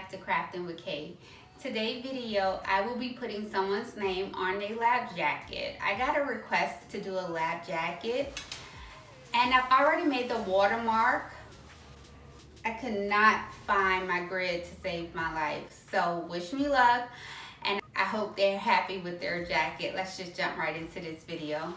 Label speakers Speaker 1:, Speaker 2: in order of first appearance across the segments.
Speaker 1: back to Crafting with Kay. Today's video, I will be putting someone's name on a lab jacket. I got a request to do a lab jacket, and I've already made the watermark. I could not find my grid to save my life. So wish me luck, and I hope they're happy with their jacket. Let's just jump right into this video.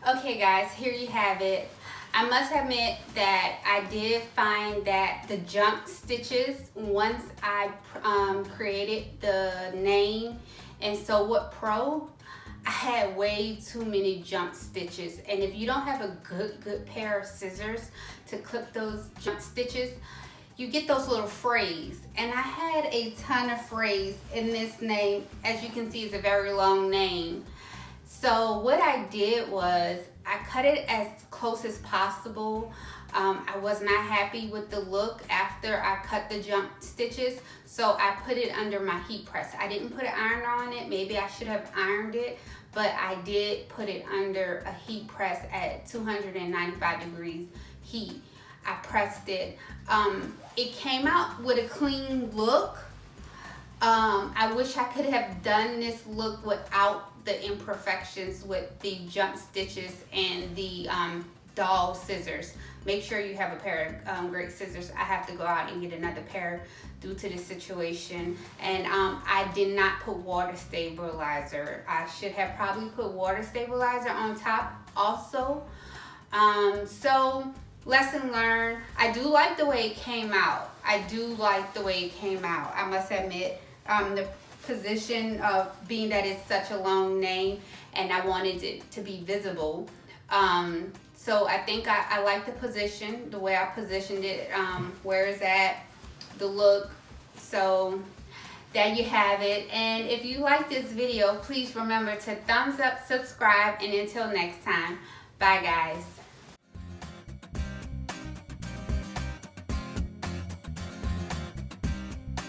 Speaker 1: Okay guys, here you have it. I must admit that I did find that the jump stitches, once I created the name and Sew What Pro, I had way too many jump stitches. And if you don't have a good pair of scissors to clip those jump stitches, you get those little frays. And I had a ton of frays in this name. As you can see, it's a very long name. So what I did was I cut it as close as possible. I was not happy with the look after I cut the jump stitches, so I put it under my heat press. I didn't put an iron on it. Maybe I should have ironed it, but I did put it under a heat press at 295 degrees heat. I pressed it. It came out with a clean look. I wish I could have done this look without the imperfections with the jump stitches and the doll scissors. Make sure you have a pair of great scissors. I have to go out and get another pair due to the situation. And I did not put water stabilizer. I should have probably put water stabilizer on top also. So lesson learned. I do like the way it came out. I do like the way it came out, I must admit. The position of being that it's such a long name and I wanted it to be visible. So I think I like the position, the way I positioned it, where it's at, the look. So there you have it. And if you like this video, please remember to thumbs up, subscribe, and until next time, bye guys.